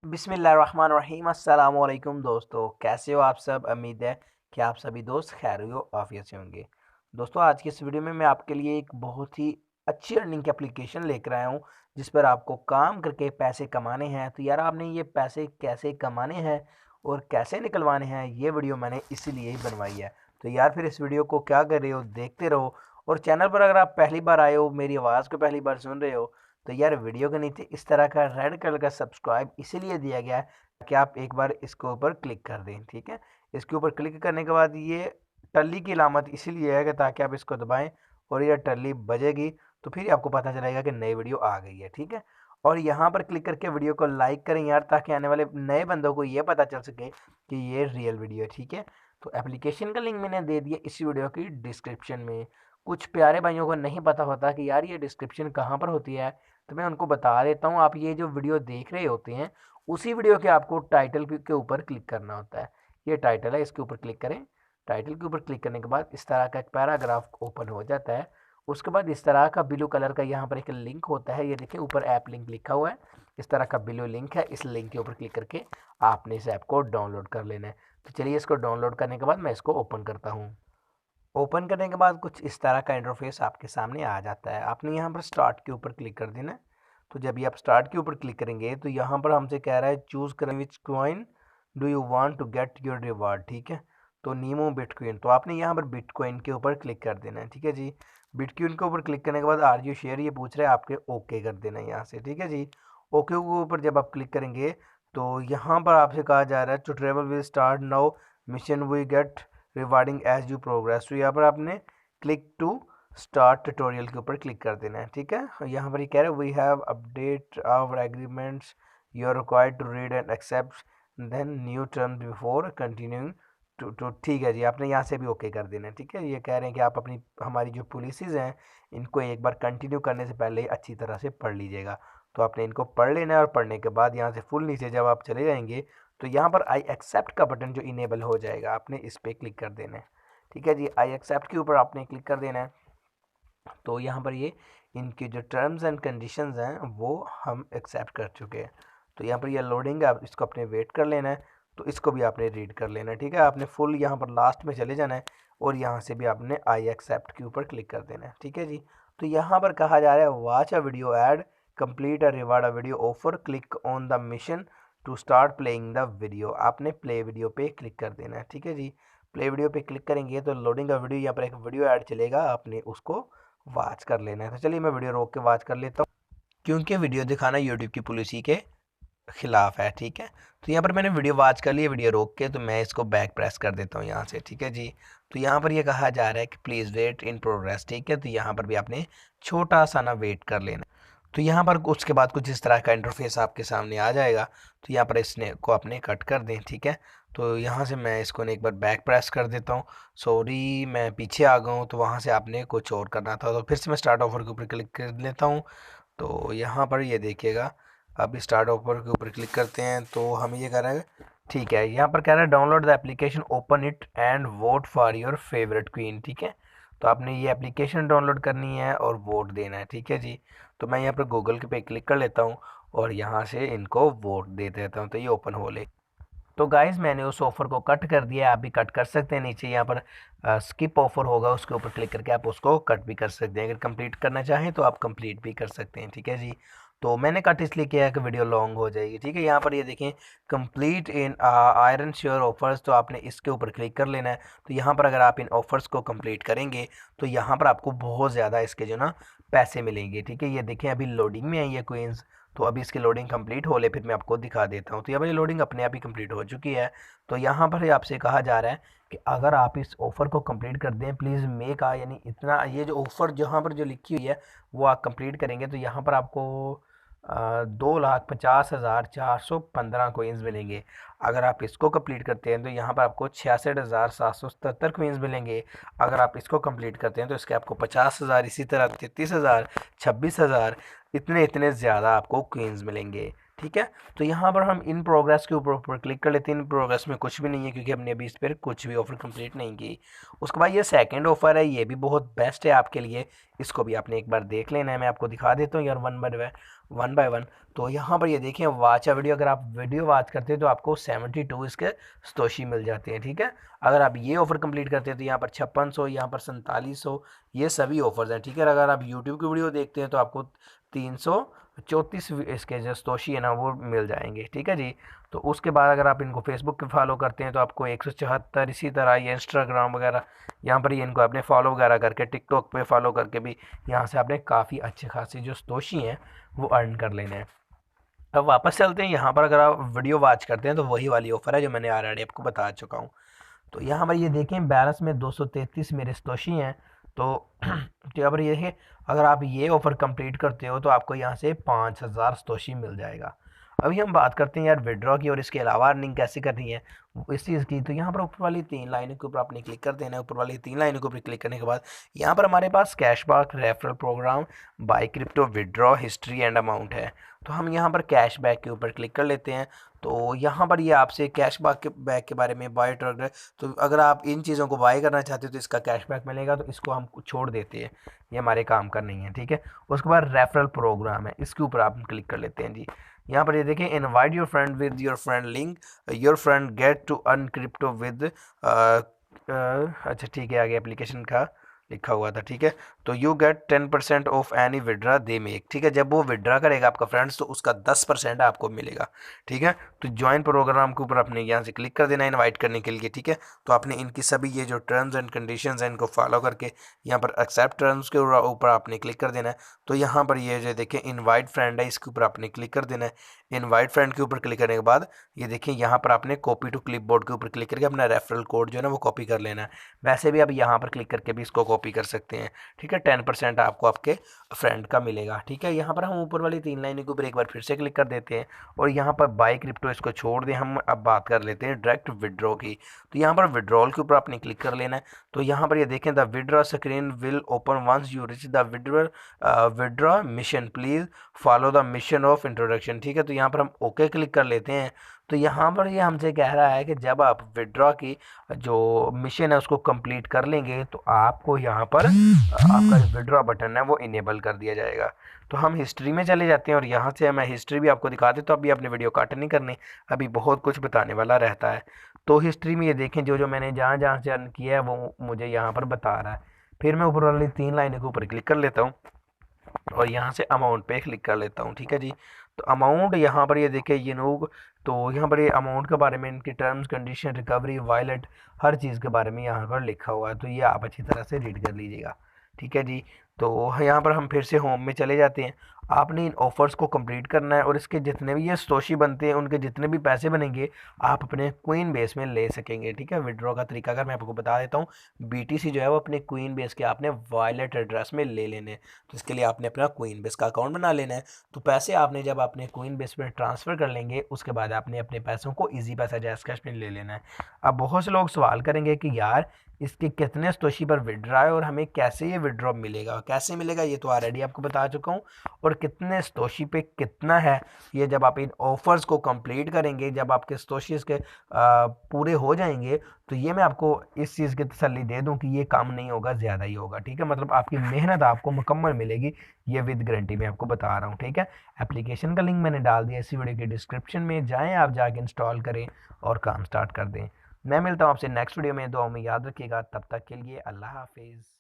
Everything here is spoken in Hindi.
बिस्मिल्लाहिर्रहमानिर्रहीम। अस्सलामुअलैकुम दोस्तों, कैसे हो आप सब। उम्मीद है कि आप सभी दोस्त खैर आफियत से होंगे। दोस्तों, आज की इस वीडियो में मैं आपके लिए एक बहुत ही अच्छी अर्निंग की एप्लीकेशन लेकर आया हूँ, जिस पर आपको काम करके पैसे कमाने हैं। तो यार, आपने ये पैसे कैसे कमाने हैं और कैसे निकलवाने हैं, ये वीडियो मैंने इसीलिए ही बनवाई है। तो यार, फिर इस वीडियो को क्या कर रहे हो, देखते रहो। और चैनल पर अगर आप पहली बार आए हो, मेरी आवाज़ को पहली बार सुन रहे हो, तो यार वीडियो के नीचे इस तरह का रेड कलर का सब्सक्राइब इसीलिए दिया गया है कि आप एक बार इसके ऊपर क्लिक कर दें। ठीक है, इसके ऊपर क्लिक करने के बाद ये टल्ली की अलामत इसीलिए है कि ताकि आप इसको दबाएं और ये टल्ली बजेगी तो फिर आपको पता चलेगा कि नई वीडियो आ गई है। ठीक है, और यहाँ पर क्लिक करके वीडियो को लाइक करें यार, ताकि आने वाले नए बंदों को ये पता चल सके कि ये रियल वीडियो है। ठीक है, तो एप्लीकेशन का लिंक मैंने दे दिया इसी वीडियो की डिस्क्रिप्शन में। कुछ प्यारे भाइयों को नहीं पता होता कि यार ये डिस्क्रिप्शन कहाँ पर होती है, तो मैं उनको बता देता हूँ। आप ये जो वीडियो देख रहे होते हैं, उसी वीडियो के आपको टाइटल के ऊपर क्लिक करना होता है। ये टाइटल है, इसके ऊपर क्लिक करें। टाइटल के ऊपर क्लिक करने के बाद इस तरह का एक पैराग्राफ ओपन हो जाता है। उसके बाद इस तरह का ब्लू कलर का यहाँ पर एक लिंक होता है, ये देखिए ऊपर ऐप लिंक लिखा हुआ है। इस तरह का ब्लू लिंक है, इस लिंक के ऊपर क्लिक करके आपने इस ऐप को डाउनलोड कर लेना है। तो चलिए, इसको डाउनलोड करने के बाद मैं इसको ओपन करता हूँ। ओपन करने के बाद कुछ इस तरह का इंटरफेस आपके सामने आ जाता है। आपने यहाँ पर स्टार्ट के ऊपर क्लिक कर देना है। तो जब ये आप स्टार्ट के ऊपर क्लिक करेंगे तो यहाँ पर हमसे कह रहा है चूज़ करें which coin do you want to get your reward. ठीक है, तो नीमो बिटकॉइन, तो आपने यहाँ पर बिटकॉइन के ऊपर क्लिक कर देना है। ठीक है जी, बिटकॉइन के ऊपर क्लिक करने के बाद आर यू शेयर ये पूछ रहे हैं, आपके ओके कर देना है यहाँ से। ठीक है जी, ओके के ऊपर जब आप क्लिक करेंगे तो यहाँ पर आपसे कहा जा रहा है to travel will start now mission we get rewarding as you progress. तो यहाँ पर आपने क्लिक टू स्टार्ट ट्यूटोरियल के ऊपर क्लिक कर देना है। ठीक है, यहाँ पर ये कह रहे हैं we have update our agreements, you are required to read and accept then new terms before continuing to. ठीक है जी, आपने यहाँ से भी ओके कर देना है। ठीक है, ये कह रहे हैं कि आप अपनी हमारी जो पॉलिसीज़ हैं इनको एक बार कंटिन्यू करने से पहले अच्छी तरह से पढ़ लीजिएगा। तो आपने इनको पढ़ लेना है और पढ़ने के बाद यहाँ से फुल नीचे जब आप चले जाएंगे तो यहाँ पर आई एक्सेप्ट का बटन जो इनेबल हो जाएगा, आपने इस पर क्लिक कर देना है। ठीक है जी, आई एक्सेप्ट के ऊपर आपने क्लिक कर देना है। तो यहाँ पर ये इनकी जो टर्म्स एंड कंडीशंस हैं वो हम एक्सेप्ट कर चुके हैं। तो यहाँ पर ये लोडिंग है, आप इसको अपने वेट कर लेना है। तो इसको भी आपने रीड कर लेना है। ठीक है, आपने फुल यहाँ पर लास्ट में चले जाना है और यहाँ से भी आपने आई एक्सेप्ट के ऊपर क्लिक कर देना है। ठीक है जी, तो यहाँ पर कहा जा रहा है watch a video ad, complete a reward a video offer, click on the mission to start playing the video. आपने प्ले वीडियो पे क्लिक कर देना है। ठीक है जी, प्ले वीडियो पे क्लिक करेंगे तो लोडिंग का वीडियो यहाँ पर एक वीडियो ऐड चलेगा, आपने उसको वॉच कर लेना है। तो चलिए मैं वीडियो रोक के वॉच कर लेता हूँ, क्योंकि वीडियो दिखाना यूट्यूब की पॉलिसी के खिलाफ है। ठीक है, तो यहाँ पर मैंने वीडियो वॉच कर ली, वीडियो रोक के, तो मैं इसको बैक प्रेस कर देता हूँ यहाँ से। ठीक है जी, तो यहाँ पर ये कहा जा रहा है कि प्लीज़ वेट इन प्रोग्रेस। ठीक है, तो यहाँ पर भी आपने छोटा सा ना वेट कर लेना। तो यहाँ पर उसके बाद कुछ इस तरह का इंटरफेस आपके सामने आ जाएगा। तो यहाँ पर इसने को अपने कट कर दें। ठीक है, तो यहाँ से मैं इसको एक बार बैक प्रेस कर देता हूँ। सॉरी, मैं पीछे आ गया हूँ, तो वहाँ से आपने कुछ और करना था। तो फिर से मैं स्टार्ट ऑफर के ऊपर क्लिक कर लेता हूँ। तो यहाँ पर ये देखिएगा, अब स्टार्ट ऑफर के ऊपर क्लिक करते हैं तो हमें ये कह रहा है, ठीक है, यहाँ पर कह रहा है download the application, open it and vote for your favourite queen. ठीक है, तो आपने ये एप्लीकेशन डाउनलोड करनी है और वोट देना है। ठीक है जी, तो मैं यहाँ पर गूगल के पे क्लिक कर लेता हूँ और यहाँ से इनको वोट दे देता हूँ, तो ये ओपन हो ले। तो गाइज़, मैंने उस ऑफ़र को कट कर दिया, आप भी कट कर सकते हैं। नीचे यहाँ पर स्किप ऑफ़र होगा, उसके ऊपर क्लिक करके आप उसको कट भी कर सकते हैं। अगर कंप्लीट करना चाहें तो आप कंप्लीट भी कर सकते हैं। ठीक है जी, तो मैंने कट इसलिए किया है कि वीडियो लॉन्ग हो जाएगी। ठीक है, यहाँ पर ये देखें complete in iron sure offers, तो आपने इसके ऊपर क्लिक कर लेना है। तो यहाँ पर अगर आप इन ऑफर्स को कंप्लीट करेंगे तो यहाँ पर आपको बहुत ज़्यादा इसके जो ना पैसे मिलेंगे। ठीक है, ये देखें अभी लोडिंग में आई है क्वींस, तो अभी इसकी लोडिंग कंप्लीट हो ले फिर मैं आपको दिखा देता हूँ। तो यहाँ पर लोडिंग अपने आप ही कंप्लीट हो चुकी है। तो यहाँ पर आपसे कहा जा रहा है कि अगर आप इस ऑफ़र को कंप्लीट कर दें, प्लीज़ मेक यानी इतना, ये जो ऑफ़र जहाँ पर जो लिखी हुई है वो आप कंप्लीट करेंगे तो यहाँ पर आपको 2,50,415 कोइंस मिलेंगे। अगर आप इसको कंप्लीट करते हैं तो यहाँ पर आपको 66,777 कोइंस मिलेंगे। अगर आप इसको कंप्लीट करते हैं तो इसके आपको 50,000, इसी तरह 33,000, 26,000, इतने इतने ज़्यादा आपको कोइंस मिलेंगे। ठीक है। तो यहाँ पर हम इन प्रोग्रेस के ऊपर क्लिक कर लेते हैं। इन प्रोग्रेस में कुछ भी नहीं है क्योंकि हमने अभी इस पर कुछ भी ऑफ़र कंप्लीट नहीं की। उसके बाद ये सेकंड ऑफ़र है, ये भी बहुत बेस्ट है आपके लिए, इसको भी आपने एक बार देख लेना है। मैं आपको दिखा देता हूँ यार वन बाय वन। तो यहाँ पर ये देखिए, वॉच अ वीडियो, अगर आप वीडियो वॉच करते हैं तो आपको 72 इसके स्तोशी मिल जाते हैं। ठीक है, अगर आप ये ऑफ़र कंप्लीट करते हैं तो यहाँ पर 5600, यहाँ पर 4700, ये सभी ऑफर्स हैं। ठीक है, अगर आप यूट्यूब की वीडियो देखते हैं तो आपको 334 इसके जो स्तोशी है ना वो मिल जाएंगे। ठीक है जी। तो उसके बाद अगर आप इनको फेसबुक पे फॉलो करते हैं तो आपको 174, इसी तरह ये इंस्टाग्राम वगैरह, यहाँ पर ये इनको आपने फॉलो वगैरह करके, टिकटॉक पे फॉलो करके भी यहाँ से आपने काफ़ी अच्छे खासी जो स्तोशी हैं वो अर्न कर लेने हैं। अब वापस चलते हैं, यहाँ पर अगर आप वीडियो वॉच करते हैं तो वही वाली ऑफ़र है जो मैंने ऑलरेडी आपको बता चुका हूँ। तो यहाँ पर ये देखें, बैलेंस में 233 मेरे स्तोशी हैं। तो तो यहाँ पर ये है, अगर आप ये ऑफ़र कंप्लीट करते हो तो आपको यहाँ से 5000 स्तोशी मिल जाएगा। अभी हम बात करते हैं यार विड्रॉ की और इसके अलावा अर्निंग कैसे करनी है इस चीज़ की। तो यहाँ पर ऊपर वाली 3 लाइनों के ऊपर आपने क्लिक कर देना है। ऊपर वाली 3 लाइनों के ऊपर क्लिक करने के बाद यहाँ पर हमारे पास cashback, referral program, buy crypto, withdraw, history and amount है। तो हम यहाँ पर कैशबैक के ऊपर क्लिक कर लेते हैं। तो यहाँ पर ये आपसे कैशबैक के बारे में बाय ट्रैकर, तो अगर आप इन चीज़ों को बाय करना चाहते हो तो इसका कैशबैक मिलेगा, तो इसको हम छोड़ देते हैं, ये हमारे काम का नहीं है। ठीक है, उसके बाद रेफरल प्रोग्राम है, इसके ऊपर आप क्लिक कर लेते हैं जी। यहाँ पर ये देखें, invite your friend with your friend link, your friend get to earn crypto with, अच्छा ठीक है, आगे एप्लीकेशन का लिखा हुआ था। ठीक है, तो you get 10% of any withdraw they make. ठीक है, जब वो विड्रा करेगा आपका फ्रेंड्स तो उसका 10% आपको मिलेगा। ठीक है, तो ज्वाइन प्रोग्राम के ऊपर आपने यहाँ से क्लिक कर देना है इनवाइट करने के लिए। ठीक है, तो आपने इनकी सभी ये जो टर्म्स एंड कंडीशंस हैं इनको फॉलो करके यहाँ पर एक्सेप्ट टर्म्स के ऊपर आपने क्लिक कर देना है। तो यहाँ पर ये जो देखें इनवाइट फ्रेंड है, इसके ऊपर आपने क्लिक कर देना है। इनवाइट फ्रेंड के ऊपर क्लिक करने के बाद ये देखें यहाँ पर आपने कॉपी टू क्लिपबोर्ड के ऊपर क्लिक करके अपना रेफरल कोड जो है ना वो कॉपी कर लेना है। वैसे भी आप यहाँ पर क्लिक करके भी इसको कॉपी कर सकते हैं। ठीक है, 10% आपको आपके फ्रेंड का मिलेगा। ठीक है, यहाँ पर हम ऊपर वाली 3 लाइनों के ऊपर एक बार फिर से क्लिक कर देते हैं और यहाँ पर बाय क्रिप्टो इसको छोड़ दें। हम अब बात कर लेते हैं डायरेक्ट विड्रॉ की। तो यहाँ पर विड्रॉल के ऊपर आपने क्लिक कर लेना है। तो यहाँ पर ये देखें, the withdraw screen will open once you reach the withdraw mission, please follow the mission of introduction. ठीक है, तो यहाँ पर हम ओके क्लिक कर लेते हैं। तो यहाँ पर ये हमसे कह रहा है कि जब आप विड्रॉ की जो मिशन है उसको कंप्लीट कर लेंगे तो आपको यहाँ पर आपका जो विड्रॉ बटन है वो इनेबल कर दिया जाएगा। तो हम हिस्ट्री में चले जाते हैं और यहाँ से मैं हिस्ट्री भी आपको दिखा देता हूँ। अभी अपने वीडियो काट नहीं करनी, अभी बहुत कुछ बताने वाला रहता है। तो हिस्ट्री में ये देखें, जो जो मैंने जहाँ जहाँ से अर्न किया है वो मुझे यहाँ पर बता रहा है। फिर मैं ऊपर वाली 3 लाइनों के ऊपर क्लिक कर लेता हूँ और यहाँ से अमाउंट पे क्लिक कर लेता हूँ। ठीक है जी, तो अमाउंट यहाँ पर ये देखिए ये लोग, तो यहाँ पर ये अमाउंट के बारे में, इनकी टर्म्स कंडीशन, रिकवरी, वायलेट, हर चीज़ के बारे में यहाँ पर लिखा हुआ है। तो ये आप अच्छी तरह से रीड कर लीजिएगा। ठीक है जी, तो यहाँ पर हम फिर से होम में चले जाते हैं। आपने इन ऑफ़र्स को कंप्लीट करना है और इसके जितने भी ये स्तोशी बनते हैं उनके जितने भी पैसे बनेंगे आप अपने क्वीन बेस में ले सकेंगे। ठीक है, विड्रॉ का तरीका अगर मैं आपको बता देता हूँ, बीटीसी जो है वो अपने क्वीन बेस के आपने वॉलेट एड्रेस में ले लेने हैं। तो इसके लिए आपने अपना क्वीन बेस का अकाउंट बना लेना है। तो पैसे आपने जब अपने क्वीन बेस में ट्रांसफ़र कर लेंगे उसके बाद आपने अपने पैसों को ईजी पैसा जैज़ कैश में ले लेना है। अब बहुत से लोग सवाल करेंगे कि यार इसके कितने स्तोशी पर विड्रॉ है और हमें कैसे ये विड्रॉ मिलेगा, कैसे मिलेगा, ये तो ऑलरेडी आपको बता चुका हूँ। और कितने स्तोशी पे कितना है, ये जब आप इन ऑफर्स को कंप्लीट करेंगे, जब आपके स्तोशी इसके पूरे हो जाएंगे तो ये मैं आपको इस चीज़ की तसल्ली दे दूं कि ये कम नहीं होगा, ज़्यादा ही होगा। ठीक है, मतलब आपकी मेहनत आपको मुकम्मल मिलेगी, ये विद गारंटी मैं आपको बता रहा हूँ। ठीक है, एप्लीकेशन का लिंक मैंने डाल दिया इसी वीडियो के डिस्क्रिप्शन में, जाएँ आप जाके इंस्टॉल करें और काम स्टार्ट कर दें। मैं मिलता हूँ आपसे नेक्स्ट वीडियो में, दुआ में याद रखिएगा। तब तक के लिए अल्लाह हाफिज़।